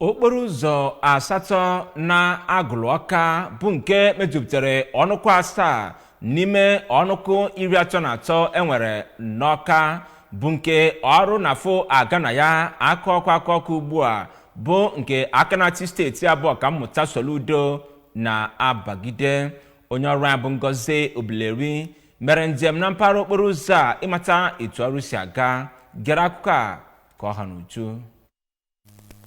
okporo ụzọ Asato na Awka bụ nke mejupụtara ọnụkụ 7 n'ime ọnụkụ 33 enwere n'Awka bụ nke ọrụ na-afụ aga na ya akọkọ ugbu a bụ nke akanati steeti abụọ ka mmụta Soludo na-abagide. Onye ọrụ ya bụ Ngozi Obileri mere njem na mpaghara okporo ụzọ a ịmata etu ọrụ si aga. Gere akụkọ a ka ọ ha n'uju.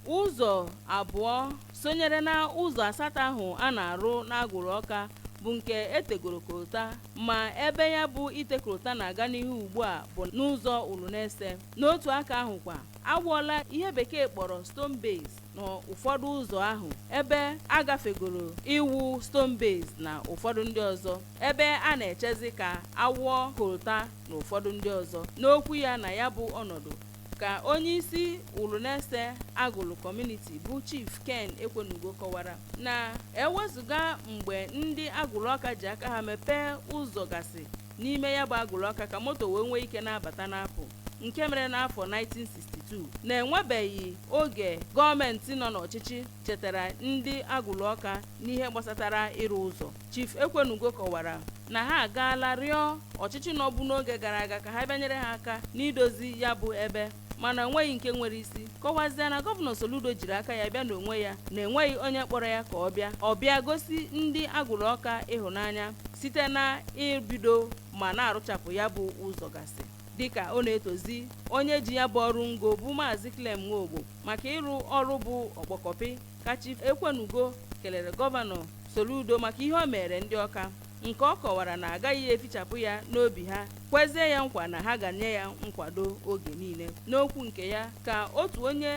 Ụzọ abụọ sonyere na ụzọ Asato ahụ a na-arụ n'Awka bụ nke etegorokota, ma ebe ya bụ itekorota na-aga n'ihu ugbu a bụ n'ụzọ Ulunese. N'otu aka ahụ kwa agwọla ihe bekee kpọrọ stone base n'ụfọdụ ụzọ ahụ, ebe agafegoro iwu stone base na ụfọdụ ndị ọzọ, ebe a na-echezi ka awọ korota na ụfọdụ ndị ọzọ. N'okwu ya na ya bụ ọnọdụ ka onye isi Ulunese Agụlụ Community bụ Chief Ken Ekwenugo kọwara na ewezụga mgbe ndị Awka ji aka ha mepee ụzọ gasị n'ime ya bụ Awka ka moto wee nwee ike na-abata n'apụ, nke mere n'afọ 1962, na-enwebeghị oge gọọmenti nọ n'ọchịchị chetara ndị Awka n'ihe gbasatara ịrụ ụzọ. Chief Ekwenugo kọwara na ha agaala rịọ ọchịchị nọbụ n'oge gara aga ka ha bịanyere ha aka n'idozi ya bụ ebe, mana enweghị nke nwere isi. Kọwazie na gọvanọ Soludo jiri aka ya bịa n'onwe ya na enweghị onye kpọrọ ya ka ọ bịa gosi ndị Awka ịhụnanya site na ibido ma na-arụchapụ ya bụ ụzọ gasị. Dịka ọ na-etozi onye ji ya bụ ọrụ ngo bụ Maazị Clem Nwogbo maka ịrụ ọrụ bụ ọkpọkọpị, ka Chief Ekwenugo kelere gọvanọ Soludo maka ihe o mere ndị Awka, nke ọ kọwara na agaghị efichapụ ya n'obi ha, kwezie ya nkwa na ha ga-nye ya nkwado oge niile. N'okwu nke ya ka otu onye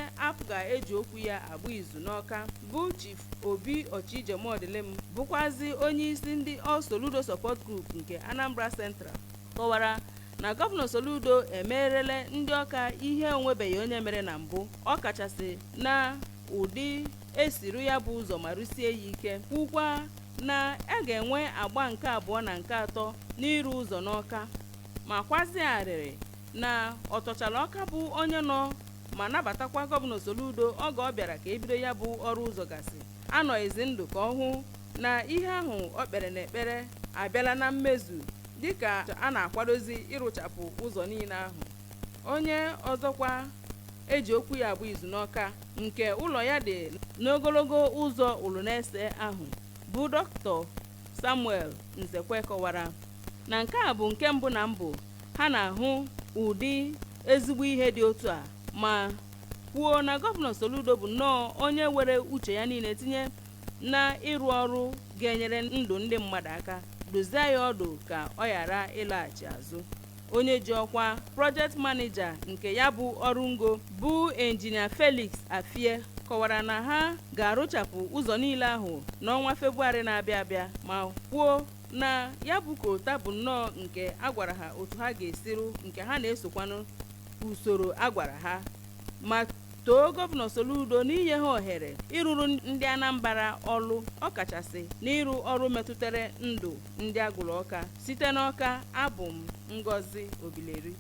ga-eji okwu ya agba izu n'Awka bụ Chief Obi Ochiijemodilim, bụkwazi onye isi ndị All Soludo Support Group nke Anambra Central, kọwara na gọvanọ Soludo emerele ndị Awka ihe onwebeghị onye mere na mbụ, ọ kachasị na ụdị esiru ya bụ ụzọ ma rụsie ya ike, kwukwa na a ga-enwe agba nke abụọ na nke atọ n'iru ụzọ n'Awka, ma kwazie arịrị na ọtọchala Awka bụ onye nọ ma nabatakwa gọvanọ Soludo oge ọ bịara ka ebido ya bụ ọrụ ụzọ gasị, anọghịzi ndụ ka ọ hụ na ihe ahụ o kpere n'ekpere abịala na mmezu, dịka a na-akwadozi ịrụchapụ ụzọ niile ahụ. Onye ọzọkwa eji okwu ya bụ izu n'Awka nke ụlọ ya dị n'ogologo ụzọ Ulunese ahụ bụ Dr. Samuel Nzekwe kọwara na nke a bụ nke mbụ na mbụ ha na-ahụ ụdị ezigbo ihe dị otu a, ma kwuo na gọvanọ Soludo bụ nnọọ onye were uche ya niile tinye na ịrụ ọrụ ga-enyere ndụ ndị mmadụ aka, dozie ya ọdụ ka ọ ghara ịlaghachi azụ. Onye ji ọkwa project manager nke ya bụ ọrụ ngo bụ Engineer Felix Afie kọwara na ha ga-arụchapụ ụzọ niile ahụ n'ọnwa Febụwarị na-abịa abịa, ma kwuo na ya bụ korota bụ nnọọ nke agwara ha otu ha ga-esiru, nke ha na-esokwanụ usoro agwara ha, ma too gọvanọ Soludo n'inye ha ohere ịrụrụ ndị Anambra ọrụ, ọkachasị n'ịrụ ọrụ metụtara ndụ ndị Awka. Site n'Awka, abụ m Ngozi Obileri.